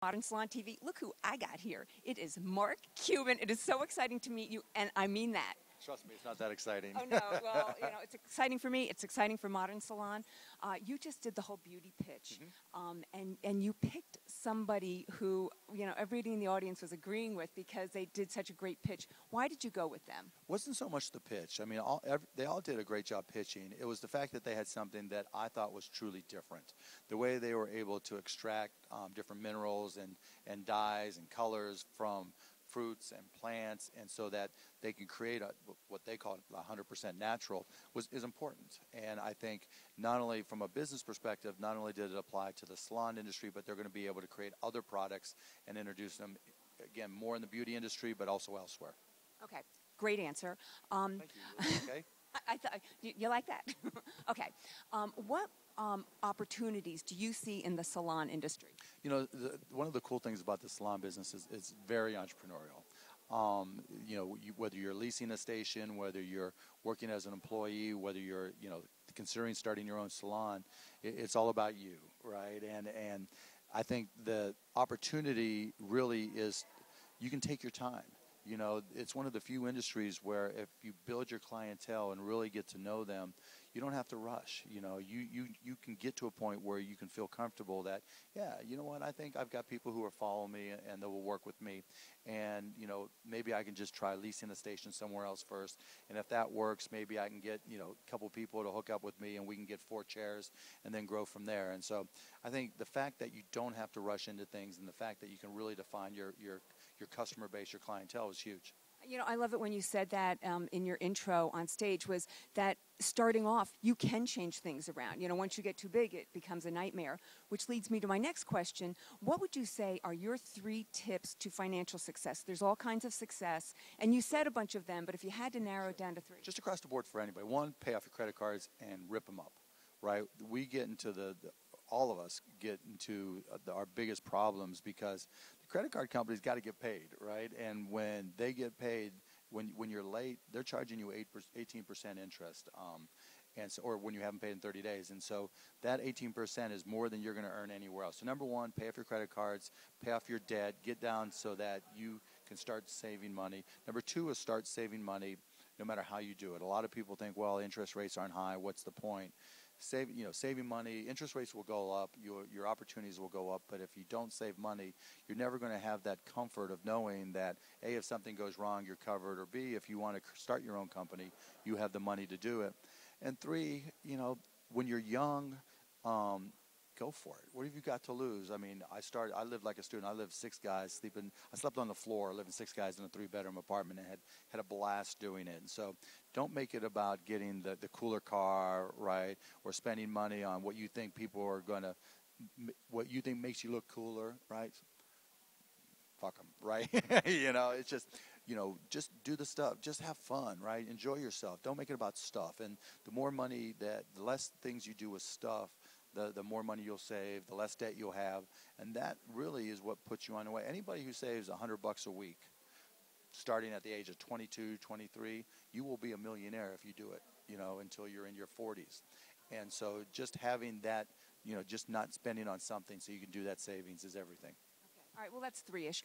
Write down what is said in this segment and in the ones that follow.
Modern Salon TV. Look who I got here. It is Mark Cuban. It is so exciting to meet you, and I mean that. Trust me, it's not that exciting. Oh, no. Well, it's exciting for me. It's exciting for Modern Salon. You just did the whole beauty pitch, and you picked somebody who, everybody in the audience was agreeing with because they did such a great pitch. Why did you go with them? Wasn't so much the pitch. I mean, they all did a great job pitching. It was the fact that they had something that I thought was truly different. The way they were able to extract different minerals and dyes and colors from fruits and plants, and so that they can create what they call 100% natural is important. And I think not only from a business perspective, not only did it apply to the salon industry, but they're going to be able to create other products and introduce them, again, more in the beauty industry, but also elsewhere. Okay, great answer. Thank you. Okay. I thought you like that. Okay. What opportunities do you see in the salon industry? One of the cool things about the salon business is it's very entrepreneurial. Whether you're leasing a station, whether you're working as an employee, whether you're considering starting your own salon, it's all about you, right? And I think the opportunity really is you can take your time. It's one of the few industries where if you build your clientele and really get to know them, you don't have to rush. You can get to a point where you can feel comfortable that, I think I've got people who are following me and they will work with me. And, maybe I can just try leasing a station somewhere else first. And if that works, maybe I can get, a couple people to hook up with me and we can get 4 chairs and then grow from there. And so I think the fact that you don't have to rush into things and the fact that you can really define your customer base, your clientele is huge. I love it when you said that in your intro on stage, was that starting off, you can change things around. Once you get too big, it becomes a nightmare, which leads me to my next question. What would you say are your 3 tips to financial success? There's all kinds of success, and you said a bunch of them, but if you had to narrow it down to 3. Just across the board for anybody. 1, pay off your credit cards and rip them up, right? We get into all of us get into our biggest problems because the credit card company's got to get paid, right? And when they get paid, when you're late, they're charging you 18% interest, or when you haven't paid in 30 days. And so that 18% is more than you're going to earn anywhere else. So number 1, pay off your credit cards, pay off your debt, get down so that you can start saving money. Number 2 is start saving money no matter how you do it. A lot of people think, well, interest rates aren't high, what's the point? Saving money, interest rates will go up, your opportunities will go up, but if you don't save money, you're never going to have that comfort of knowing that, A, if something goes wrong, you're covered, or B, if you want to start your own company, you have the money to do it. And 3, when you're young, go for it. What have you got to lose? I mean, I lived like a student. I lived 6 guys I slept on the floor, living 6 guys in a 3-bedroom apartment, and had a blast doing it. And so don't make it about getting the cooler car, right, or spending money on what you think people are going to, what you think makes you look cooler, right? Fuck them, right? It's just, just do the stuff. Just have fun, right? Enjoy yourself. Don't make it about stuff. And the less things you do with stuff, the more money you'll save, the less debt you'll have, and that really is what puts you on the way. Anybody who saves $100 a week, starting at the age of 22, 23, you will be a millionaire if you do it, until you're in your 40s. And so just having that, just not spending on something so you can do that savings is everything. All right, well, that's 3-ish.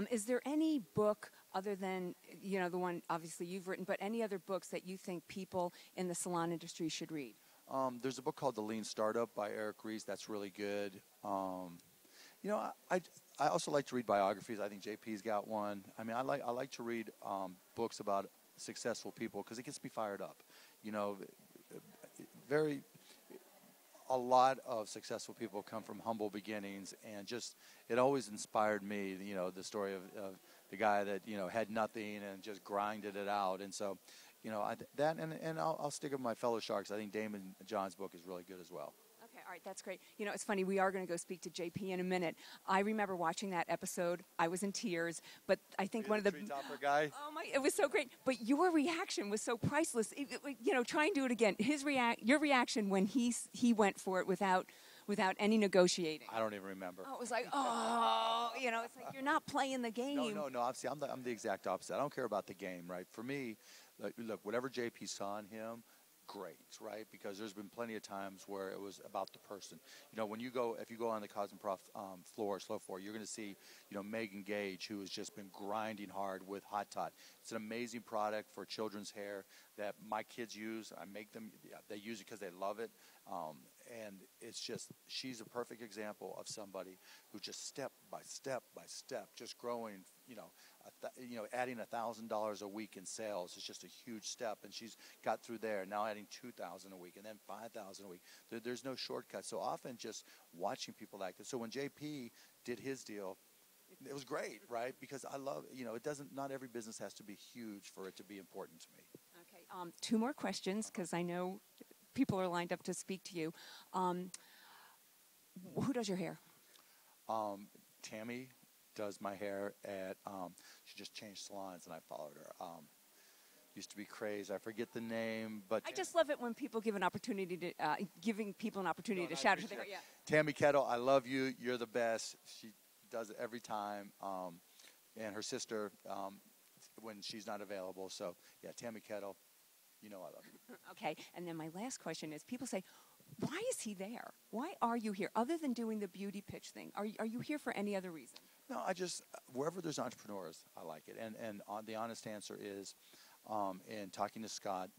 Is there any book other than, the one obviously you've written, but any other books that you think people in the salon industry should read? There's a book called The Lean Startup by Eric Ries. That's really good. I also like to read biographies. I think JP's got one. I mean, I like to read books about successful people because it gets me fired up. A lot of successful people come from humble beginnings, and just it always inspired me. The story of the guy that had nothing and just grinded it out, and so. I'll stick with my fellow sharks. I think Damon John's book is really good as well. Okay, all right, that's great. It's funny, we are going to go speak to JP in a minute. I remember watching that episode. I was in tears, but I think one of the tree-topper guy. Oh my, it was so great. But your reaction was so priceless. Try and do it again. Your reaction when he went for it without any negotiating. I don't even remember. Oh, it was like, it's like you're not playing the game. No. Obviously, I'm the exact opposite. I don't care about the game, right? For me, look, whatever JP saw in him, great, right? Because there's been plenty of times where it was about the person. You know, when you go, if you go on the CosmoProf slow floor, you're going to see, you know, Megan Gage, who has just been grinding hard with Hot Tot. It's an amazing product for children's hair that my kids use. I make them, they use it because they love it. And it's just, she's a perfect example of somebody who just step by step by step, just growing, you know, adding $1,000 a week in sales is just a huge step. And she's got through there, now adding $2,000 a week and then $5,000 a week. There's no shortcut. So often just watching people like this. So when JP did his deal, it was great, right? Because I love, you know, not every business has to be huge for it to be important to me. Okay, 2 more questions, because I know people are lined up to speak to you. Who does your hair? Tammy does my hair at, she just changed salons and I followed her. Used to be Craze. I forget the name, but I just love it when people give an opportunity to, giving people an opportunity to shout at their hair. Yeah. Tammy Kettle, I love you. You're the best. She does it every time. And her sister, when she's not available. So, yeah, Tammy Kettle, you know I love you. Okay, and then my last question is, people say, why is he there? Why are you here? Other than doing the beauty pitch thing, are you here for any other reason? No, wherever there's entrepreneurs, I like it. And the honest answer is, in talking to Scott,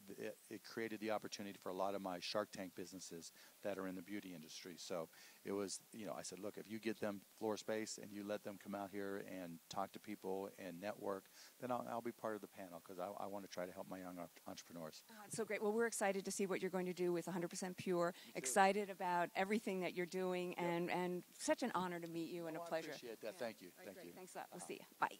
it created the opportunity for a lot of my Shark Tank businesses that are in the beauty industry. So it was, you know, I said, look, if you get them floor space and you let them come out here and talk to people and network, then I'll be part of the panel, because I want to try to help my young entrepreneurs. Oh, it's so great. Well, we're excited to see what you're going to do with 100% Pure. Excited about everything that you're doing, and such an honor to meet you, and a pleasure. I appreciate that. Yeah. Thank you. Right, Thank great. you. Thanks a lot. We'll see you. Bye.